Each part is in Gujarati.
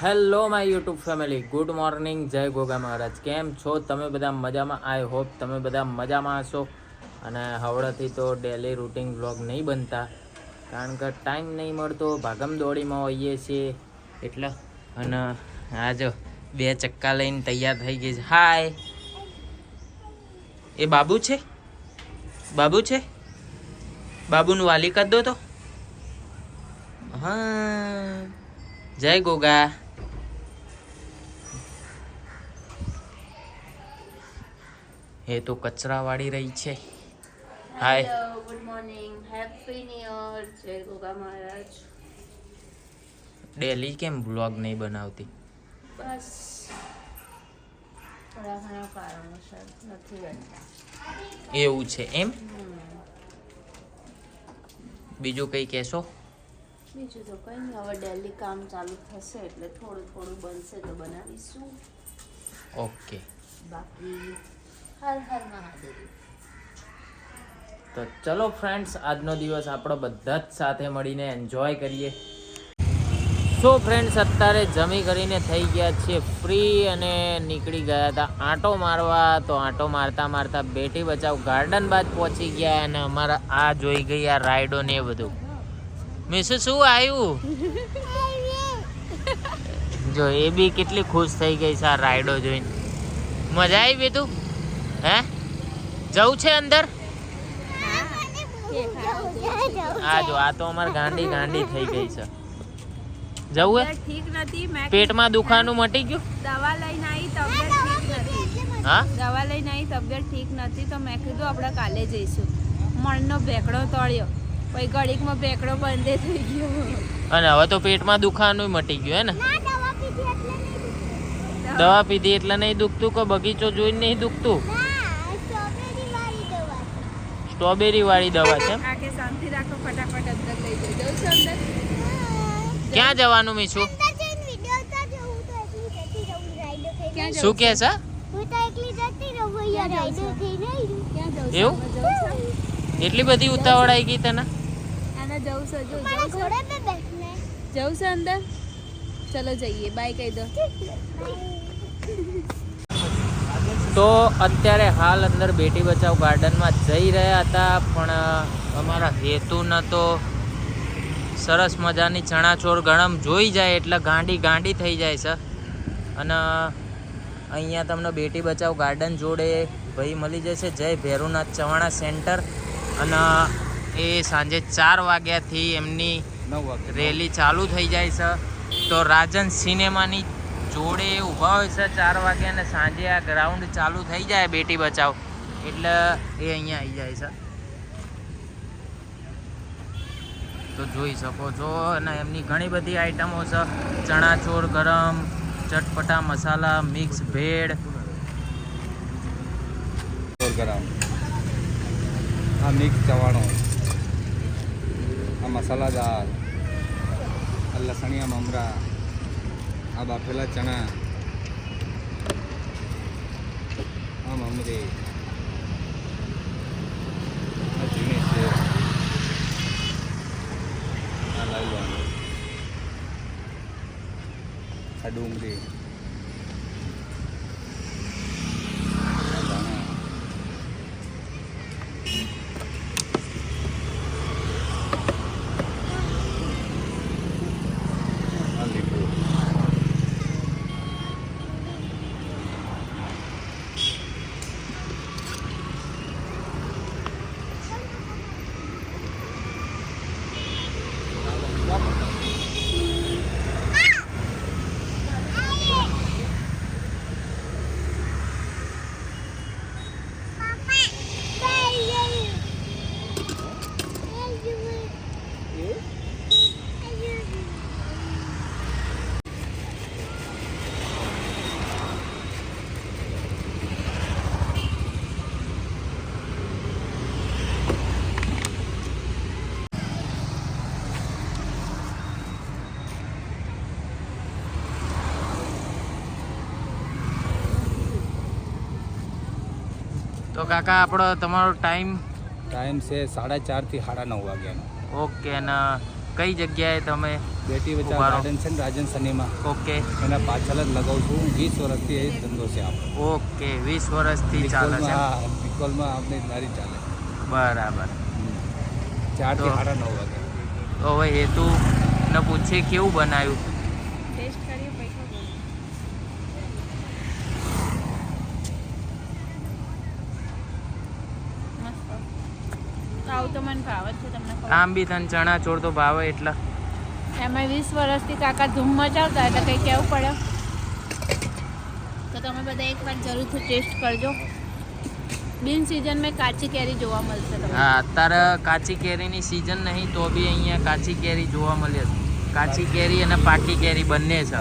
Hello my YouTube family, good morning, જય ગોગા મહારાજ. કેમ છો તમે બધા? મજામાં? આઈ હોપ તમે બધા મજામાં હશો. અને હવડેથી તો ડેલી રૂટિન વ્લોગ નહીં બનતા, કારણ કે ટાઈમ નહીં મળતો, ભાગમ દોડીમાં હોઈએ છીએ એટલે. અને આ જો 2 ચક્કા લઈને તૈયાર થઈ ગઈ છે. હાય, એ બાબુ છે? બાબુ છે? બાબુનું વાલી કરી દો તો. હા, જય ગોગા. એ તો કચરા વાળી રહી છે. Hi, hello, good morning, happy new year, જય ગોગા મહારાજ. ડેલી કેમ વ્લોગ નહીં બનાવતી? બસ થોડા ઘણા કારણોસર નથી બનતા. એવું છે એમ? બીજું કંઈ કહેશો? બીજું તો કંઈ નહીં, હવે ડેલી કામ ચાલુ થશે એટલે થોડું થોડું બનશે તો બનાવીશું. ઓકે, બાકી હર હર મહાદેવ. તો ચલો ફ્રેન્ડ્સ, આજનો દિવસ આપણો બધા જ સાથે મળીને એન્જોય કરીએ. સો ફ્રેન્ડ્સ, અત્યારે જમી કરીને થઈ ગયા છીએ ફ્રી અને નીકળી ગયા હતા આંટો મારવા. તો આંટો મારતા મારતા બેટી બચાવ ગાર્ડન બાદ પહોંચી ગયા અને અમારા આ જોઈ ગઈ આ રાઈડો ને એ બધું. મિસુ શું આવ્યું? જો એ બી કેટલી ખુશ થઈ ગઈ છે આ રાઈડો જોઈને. મજા આવી બેતું? હે, જવું છે અંદર? આ જો આ તો અમારે ગાંડી ગાંડી થઈ ગઈ છે. જવું હે? ઠીક નથી, મેં પેટમાં દુખાનું મટી ગયું? દવા લઈને આવી, તબિયત ઠીક નથી. હા, દવા લઈને આવી, તબિયત ઠીક નથી તો મેં કીધું આપણે કાલે જઈશું. મણનો ભેકડો તળ્યો, પછી ઘડીકમાં ભેકડો બંધે થઈ ગયો. અને હવે તો પેટમાં દુખાનું મટી ગયું હે ને? દવા પીધી એટલે નહીં દુખતું કે બગીચો જોઈને નહીં દુખતું? સ્ટ્રોબેરી વાળી દવા છે. આકે શાંતિ રાખો, ફટાફટ અંદર લઈ જજો. જવું છે અંદર? ક્યાં જવાનું મીશુ? ક્યાં શું કે છે? એવું? એટલી બધી ઉતાવળ આવી ગઈ તને? આને જવું છે, જવું છે અંદર? ચલો જઈએ, બાય કહી દો. તો અત્યારે હાલ અંદર બેટી બચાવ ગાર્ડનમાં જઈ રહ્યા હતા, પણ અમારા હેતુને તો સરસ મજાની ચણાચોર ગરમ જોઈ જાય એટલે ગાંડી ગાંડી થઈ જાય છે. અને અહીંયા તમને બેટી બચાવ ગાર્ડન જોડે ભાઈ મળી જશે, જય ભેરુનાથ ચવાણા સેન્ટર. અને એ સાંજે 4 વાગ્યાથી એમની રેલી ચાલુ થઈ જાય છે. તો રાજન સિનેમાની જોડે ઊભા હોય છે 4 વાગે, અને સાંજે આ ગ્રાઉન્ડ ચાલુ થઈ જાય બેટી બચાવ એટલે એ અહીંયા આવી જાય છે. તો જોઈ શકો છો. અને એમની ઘણી બધી આઈટમો છે, ચણાચોર ગરમ, ચટપટા મસાલા, મિક્સ ભેળ. ગરમ, આ મિક્સ ચવાણો, આ મસાલાદાર, આ લસણિયા મમરા, આ બાફેલા ચણા, આ મમરી, આ ઝીણી સેવ, આ લાઈલોન, આ ડુંગળી, આ ધાણા, આ લીંબુ, તો કાકા આપણો તમારો ટાઈમ ટાઈમ છે 4:30 થી 9:30 વાગ્યાનો. ઓકે. અને કઈ જગ્યાએ તમે? બેટી બચાવ ઉભા રહો. ગાર્ડન છે ને રાજન સનીમાં, ઓકે એના પાછળ જ લગાવું છું. 20 વર્ષથી એ જ ધંધો છે આપણો. ઓકે, 20 વર્ષથી ચાલે છે. હા, બિકોલમાં આપણી લારી ચાલે. બરાબર. 4 થી તો- 9:30 વાગે. તો હવે હેતુ ને પૂછે કેવું બનાવ્યું. ટેસ્ટ કરીએ પૈસા બોલો. મસ્ત. તો આવું તો મને ભાવ જ છે તમને ખબર. આમ બી તને ચણા ચોર તો ભાવે એટલે. એમાં 20 વર્ષથી કાકા ધૂમ મચાવતા એટલે કંઈ કહેવું પડે. તો તમે બધા એકવાર જરૂરથી ટેસ્ટ કરજો. બિન સિઝન મેં કાચી કેરી જોવા મળશે તમને. હા, અત્યારે કાચી કેરીની સિઝન નહીં તો બી અહીંયા કાચી કેરી જોવા મળે છે. કાચી કેરી અને પાકી કેરી બંને છે.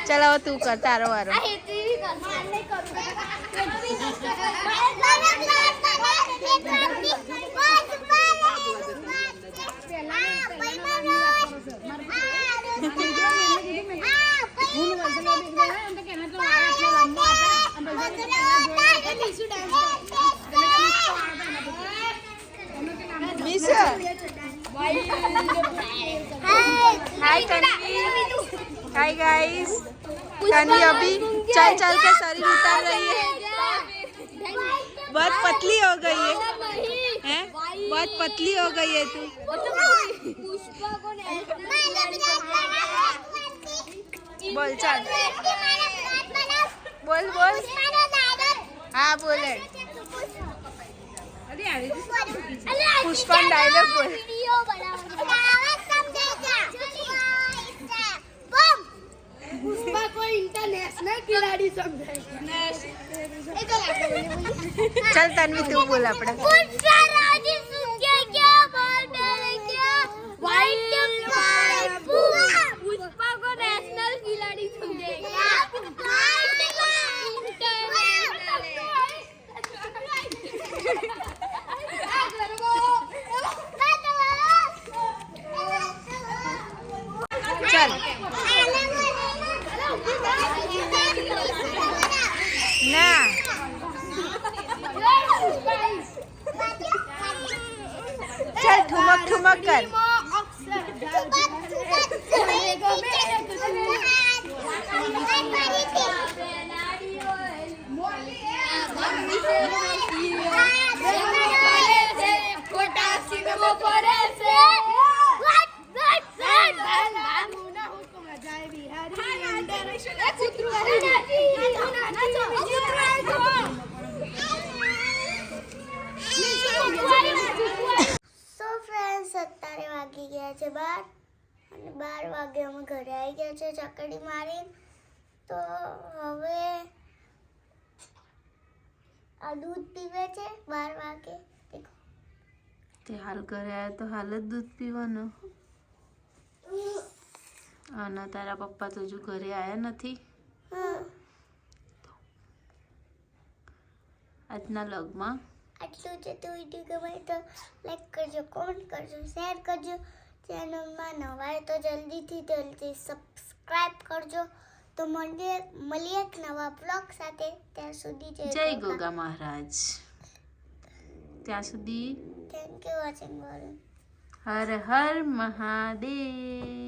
ચલો તું કર તારો વારો. हाय कन्वी, हाय गाइस. कन्वी अभी चल चल के शरीर उतार रही है. बहुत पतली हो गई है हैं बहुत पतली हो गई है तू बोल चल बोल बोल हाँ बोले पुष्पा डायलॉग बोल पुष्पा को इंटरनेशनल खिलाड़ी समझे चल तन्वी तू बोल अपने पुष्पा को नेशनल खिलाड़ी चल ना चल ठुमक ठुमक कर સો ફ્રેન્ડ્સ અત્યારે વાગી ગયા છે 12 અને 12 વાગે અમે ઘરે આવી ગયા છે ચકડી મારી તો હવે આ દૂધ પીવે છે 12 વાગે દેખો તે હાલ ઘરે આવ્યા તો હાલ જ દૂધ પીવાનું અને તારા પપ્પા તો હજુ ઘરે આવ્યા નથી હા આજના લગમાં આટલું છે તો વિડીયો ગમે તો લાઈક કરજો કોમેન્ટ કરજો શેર કરજો ચેનલમાં નવા હોય તો જલ્દી સબસ્ક્રાઇબ કરજો તો મળીએ એક નવા બ્લોગ સાથે ત્યાં સુધી જય ગોગા મહારાજ ત્યાં સુધી thank you watching Har Har Mahadev